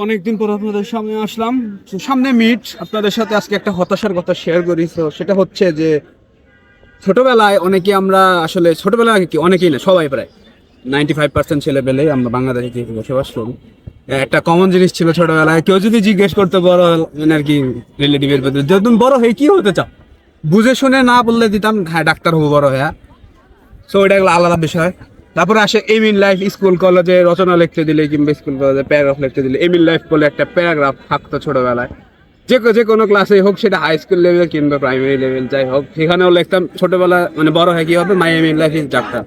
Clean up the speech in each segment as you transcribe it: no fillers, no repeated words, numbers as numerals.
অনেকদিন পর আপনাদের সামনে আসলাম। তো সামনে মিট, আপনাদের সাথে আজকে একটা হতাশার কথা শেয়ার করি। তো সেটা হচ্ছে যে ছোটবেলায় অনেকেই আমরা আসলে ছোটবেলায় কি অনেকেই না, সবাই প্রায় 95% ছেলেবেলেই আমরা বাংলাদেশে যেহেতু বসবাস করি, একটা কমন জিনিস ছিল ছোটবেলায়। কেউ যদি জিজ্ঞেস করতে বড় মানে আর কি রিলেটিভের ভিতরে যে তুমি বড় হয়ে কি হতে চাও, বুঝে শুনে না বললে দিতাম হ্যাঁ ডাক্তার হবো বড় হয়ে। সো এটা একটা আলাদা বিষয়। তারপরে আসে এম ইন লাইফ, স্কুল কলেজে রচনা লিখতে দিলে কিংবা স্কুল কলেজে প্যারাগ্রাফ লিখতে দিলে এম ইন লাইফ বলে একটা প্যারাগ্রাফ থাকতো ছোটবেলায়। যে কোনো ক্লাসে হোক, সেটা হাই স্কুল লেভেল কিংবা প্রাইমারি লেভেল যাই হোক, সেখানেও লিখতাম ছোটবেলা মানে বড় হয় কি হবে, my aim in life is doctor.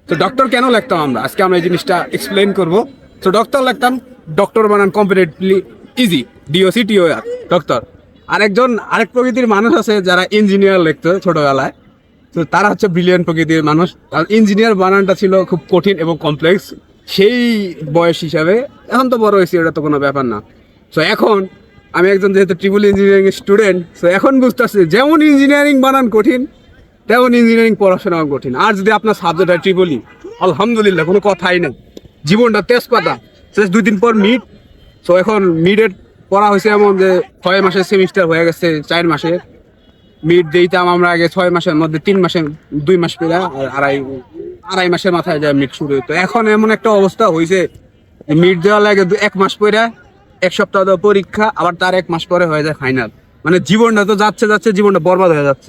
তো ডক্টর কেন লিখতাম আমরা, আজকে আমরা এই জিনিসটা এক্সপ্লেন করবো। তো ডক্টর লিখতাম, ডক্টর বানান comparatively easy, DOC TOR doctor. আরেক প্রকৃতির মানুষ আছে যারা ইঞ্জিনিয়ার লিখতো ছোটবেলায়। তো তারা হচ্ছে ব্রিলিয়ান্ট প্রকৃতির মানুষ। আর ইঞ্জিনিয়ার বানানটা ছিল খুব কঠিন এবং কমপ্লেক্স সেই বয়স হিসাবে। এখন তো বড় হয়েছি, এটা তো কোনো ব্যাপার না। তো এখন আমি একজন যেহেতু ট্রিপল ইঞ্জিনিয়ারিং স্টুডেন্ট, তো এখন বুঝতেছি যেমন ইঞ্জিনিয়ারিং বানান কঠিন, তেমন ইঞ্জিনিয়ারিং পড়াশোনাও কঠিন। আর যদি আপনার সাবজেক্ট হয় ট্রিপলই, আলহামদুলিল্লাহ কোনো কথাই নেই, জীবনটা তেজপাতা। শেষ 2 দিন পর মিড। তো এখন মিডের পড়া হয়েছে এমন যে 6 মাসের সেমিস্টার হয়ে গেছে 4 মাসে। মিড দিতাম আমরা আগে 6 মাসের মধ্যে 3 মাসে 2 মাস পেরা, আর আড়াই মাসের মাথায় যায় মিড শুরু হইতো। এখন এমন একটা অবস্থা হয়েছে, মিড দেওয়া লাগে 1 মাস পরে, 1 সপ্তাহ দেওয়া পরীক্ষা, আবার তার 1 মাস পরে হয়ে যায় ফাইনাল। মানে জীবনটা তো যাচ্ছে জীবনটা বরবাদ হয়ে যাচ্ছে।